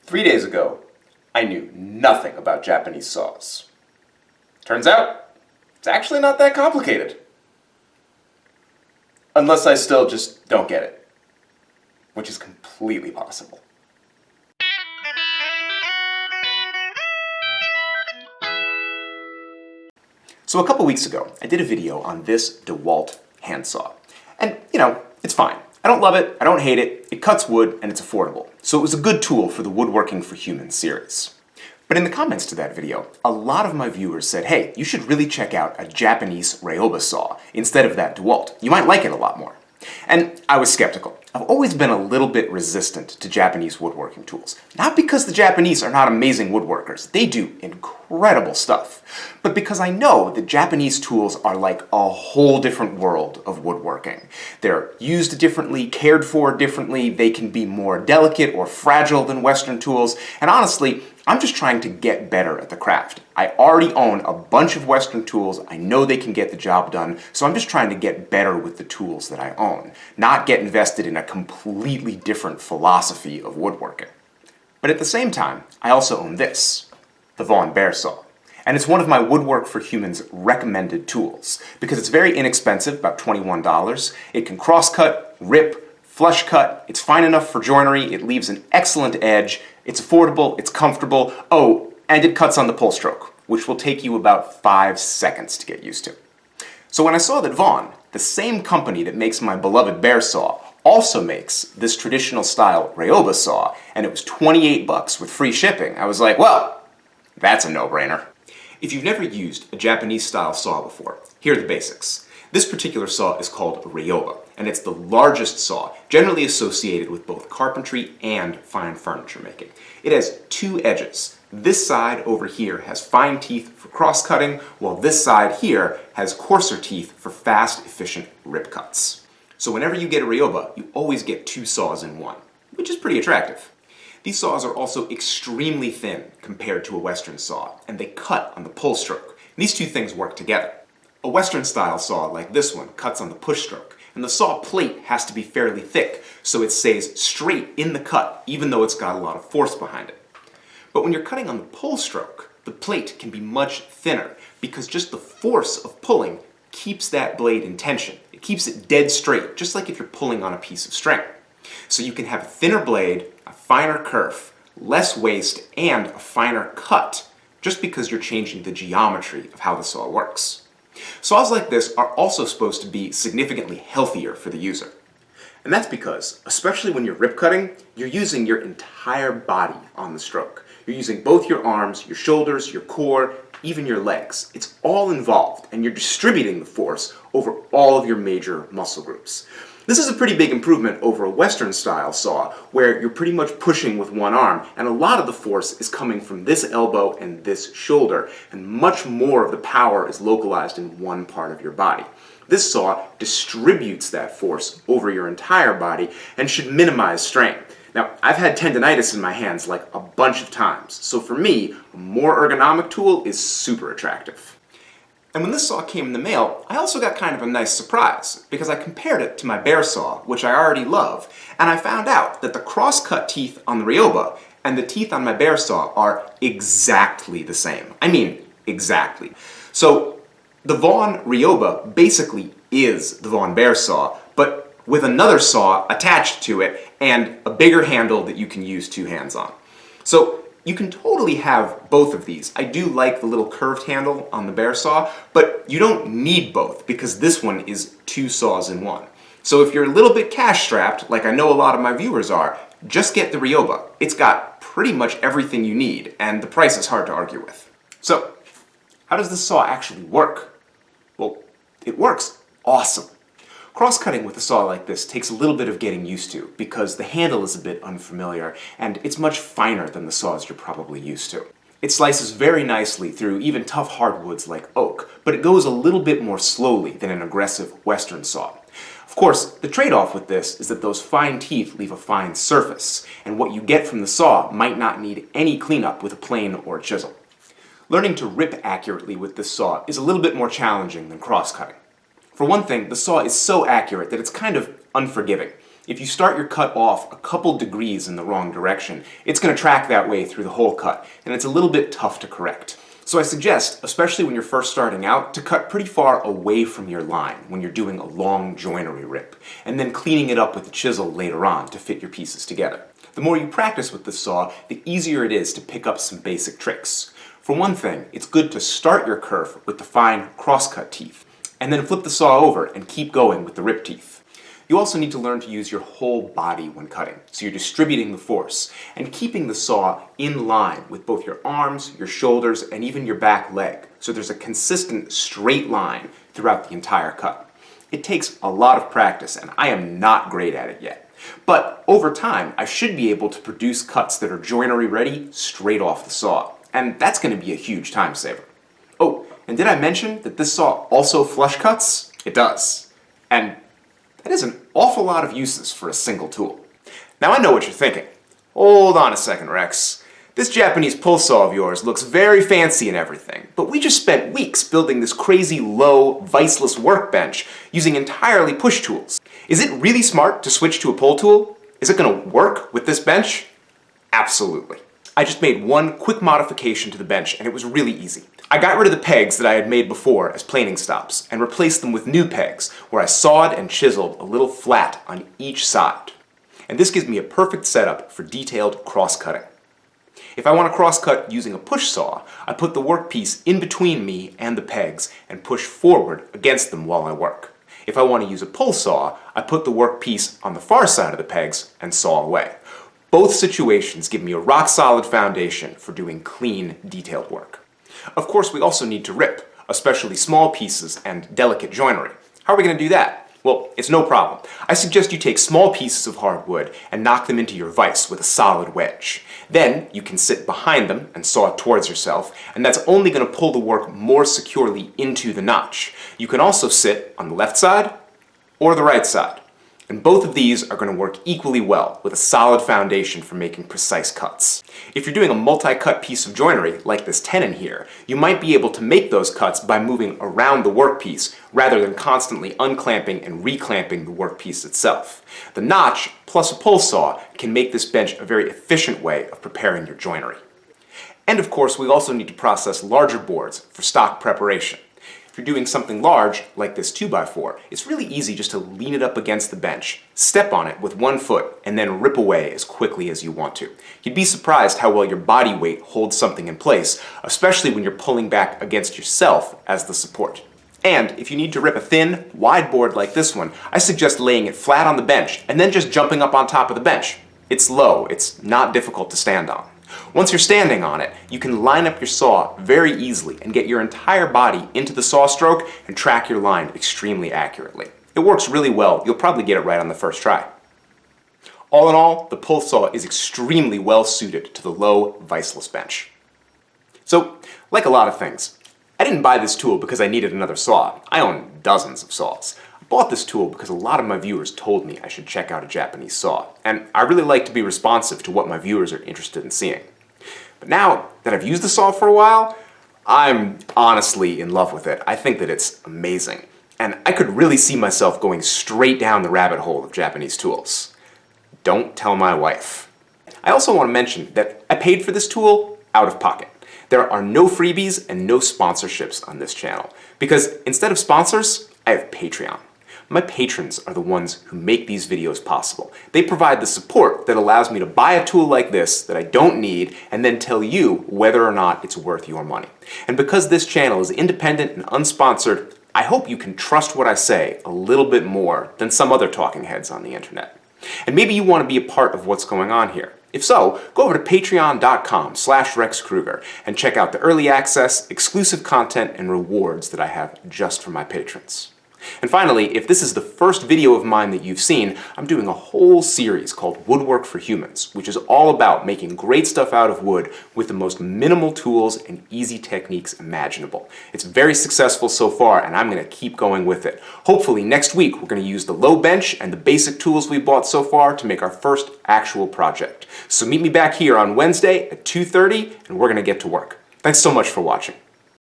3 days ago, I knew nothing about Japanese saws. Turns out, it's actually not that complicated. Unless I still just don't get it. Which is completely possible. So a couple weeks ago, I did a video on this DeWalt handsaw. And, it's fine. I don't love it, I don't hate it, it cuts wood, and it's affordable. So it was a good tool for the Woodworking for Humans series. But in the comments to that video, a lot of my viewers said, hey, you should really check out a Japanese Ryoba saw instead of that DeWalt. You might like it a lot more. And I was skeptical. I've always been a little bit resistant to Japanese woodworking tools. Not because the Japanese are not amazing woodworkers. They do incredible stuff. But because I know that Japanese tools are like a whole different world of woodworking. They're used differently, cared for differently, they can be more delicate or fragile than Western tools, and honestly, I'm just trying to get better at the craft. I already own a bunch of Western tools, I know they can get the job done, so I'm just trying to get better with the tools that I own, not get invested in a completely different philosophy of woodworking. But at the same time, I also own this, the Vaughan Bear Saw. And it's one of my Woodwork for Humans recommended tools, because it's very inexpensive, about $21. It can cross-cut, rip, flush cut, it's fine enough for joinery, it leaves an excellent edge, it's affordable, it's comfortable, oh, and it cuts on the pull stroke, which will take you about 5 seconds to get used to. So when I saw that Vaughan, the same company that makes my beloved bear saw, also makes this traditional style Ryoba saw, and it was 28 bucks with free shipping, I was like, well, that's a no-brainer. If you've never used a Japanese style saw before, here are the basics. This particular saw is called a Ryoba, and it's the largest saw, generally associated with both carpentry and fine furniture making. It has 2 edges. This side over here has fine teeth for cross-cutting, while this side here has coarser teeth for fast, efficient rip cuts. So whenever you get a Ryoba, you always get 2 saws in one, which is pretty attractive. These saws are also extremely thin compared to a Western saw, and they cut on the pull stroke. These 2 things work together. A Western style saw like this one cuts on the push stroke, and the saw plate has to be fairly thick, so it stays straight in the cut, even though it's got a lot of force behind it. But when you're cutting on the pull stroke, the plate can be much thinner, because just the force of pulling keeps that blade in tension. It keeps it dead straight, just like if you're pulling on a piece of string. So you can have a thinner blade, a finer kerf, less waste, and a finer cut, just because you're changing the geometry of how the saw works. Saws like this are also supposed to be significantly healthier for the user. And that's because, especially when you're rip cutting, you're using your entire body on the stroke. You're using both your arms, your shoulders, your core, even your legs. It's all involved, and you're distributing the force over all of your major muscle groups. This is a pretty big improvement over a Western style saw, where you're pretty much pushing with one arm, and a lot of the force is coming from this elbow and this shoulder, and much more of the power is localized in one part of your body. This saw distributes that force over your entire body and should minimize strain. Now, I've had tendonitis in my hands like a bunch of times, so for me, a more ergonomic tool is super attractive. And when this saw came in the mail, I also got kind of a nice surprise, because I compared it to my bear saw, which I already love, and I found out that the cross-cut teeth on the Ryoba and the teeth on my bear saw are exactly the same. I mean, exactly. So, the Vaughan Ryoba basically is the Vaughan Bear Saw, but with another saw attached to it and a bigger handle that you can use 2 hands on. So, you can totally have both of these. I do like the little curved handle on the bear saw, but you don't need both because this one is 2 saws in one. So if you're a little bit cash strapped, like I know a lot of my viewers are, just get the Ryoba. It's got pretty much everything you need, and the price is hard to argue with. So, how does this saw actually work? Well, it works awesome. Cross-cutting with a saw like this takes a little bit of getting used to because the handle is a bit unfamiliar and it's much finer than the saws you're probably used to. It slices very nicely through even tough hardwoods like oak, but it goes a little bit more slowly than an aggressive Western saw. Of course, the trade-off with this is that those fine teeth leave a fine surface, and what you get from the saw might not need any cleanup with a plane or a chisel. Learning to rip accurately with this saw is a little bit more challenging than cross-cutting. For one thing, the saw is so accurate that it's kind of unforgiving. If you start your cut off a couple degrees in the wrong direction, it's going to track that way through the whole cut, and it's a little bit tough to correct. So I suggest, especially when you're first starting out, to cut pretty far away from your line when you're doing a long joinery rip, and then cleaning it up with a chisel later on to fit your pieces together. The more you practice with this saw, the easier it is to pick up some basic tricks. For one thing, it's good to start your kerf with the fine crosscut teeth, and then flip the saw over and keep going with the rip teeth. You also need to learn to use your whole body when cutting, so you're distributing the force and keeping the saw in line with both your arms, your shoulders, and even your back leg, so there's a consistent straight line throughout the entire cut. It takes a lot of practice, and I am not great at it yet. But over time, I should be able to produce cuts that are joinery ready straight off the saw, and that's going to be a huge time saver. Oh, and did I mention that this saw also flush cuts? It does. And that is an awful lot of uses for a single tool. Now I know what you're thinking. Hold on a second, Rex. This Japanese pull saw of yours looks very fancy and everything, but we just spent weeks building this crazy low, viceless workbench using entirely push tools. Is it really smart to switch to a pull tool? Is it going to work with this bench? Absolutely. I just made one quick modification to the bench, and it was really easy. I got rid of the pegs that I had made before as planing stops and replaced them with new pegs where I sawed and chiseled a little flat on each side. And this gives me a perfect setup for detailed cross-cutting. If I want to cross-cut using a push saw, I put the workpiece in between me and the pegs and push forward against them while I work. If I want to use a pull saw, I put the workpiece on the far side of the pegs and saw away. Both situations give me a rock-solid foundation for doing clean, detailed work. Of course, we also need to rip, especially small pieces and delicate joinery. How are we going to do that? Well, it's no problem. I suggest you take small pieces of hardwood and knock them into your vise with a solid wedge. Then you can sit behind them and saw towards yourself, and that's only going to pull the work more securely into the notch. You can also sit on the left side or the right side. And both of these are going to work equally well with a solid foundation for making precise cuts. If you're doing a multi-cut piece of joinery, like this tenon here, you might be able to make those cuts by moving around the workpiece rather than constantly unclamping and reclamping the workpiece itself. The notch plus a pull saw can make this bench a very efficient way of preparing your joinery. And of course, we also need to process larger boards for stock preparation. If you're doing something large, like this 2x4, it's really easy just to lean it up against the bench, step on it with one foot, and then rip away as quickly as you want to. You'd be surprised how well your body weight holds something in place, especially when you're pulling back against yourself as the support. And if you need to rip a thin, wide board like this one, I suggest laying it flat on the bench and then just jumping up on top of the bench. It's low, it's not difficult to stand on. Once you're standing on it, you can line up your saw very easily and get your entire body into the saw stroke and track your line extremely accurately. It works really well. You'll probably get it right on the first try. All in all, the pull saw is extremely well suited to the low, viceless bench. So, like a lot of things, I didn't buy this tool because I needed another saw. I own dozens of saws. I bought this tool because a lot of my viewers told me I should check out a Japanese saw, and I really like to be responsive to what my viewers are interested in seeing. But now that I've used the saw for a while, I'm honestly in love with it. I think that it's amazing, and I could really see myself going straight down the rabbit hole of Japanese tools. Don't tell my wife. I also want to mention that I paid for this tool out of pocket. There are no freebies and no sponsorships on this channel, because instead of sponsors, I have Patreon. My patrons are the ones who make these videos possible. They provide the support that allows me to buy a tool like this that I don't need and then tell you whether or not it's worth your money. And because this channel is independent and unsponsored, I hope you can trust what I say a little bit more than some other talking heads on the internet. And maybe you want to be a part of what's going on here. If so, go over to patreon.com/RexKruger and check out the early access, exclusive content, and rewards that I have just for my patrons. And finally, if this is the first video of mine that you've seen, I'm doing a whole series called Woodwork for Humans, which is all about making great stuff out of wood with the most minimal tools and easy techniques imaginable. It's very successful so far, and I'm going to keep going with it. Hopefully next week we're going to use the low bench and the basic tools we bought so far to make our first actual project. So meet me back here on Wednesday at 2:30, and we're going to get to work. Thanks so much for watching.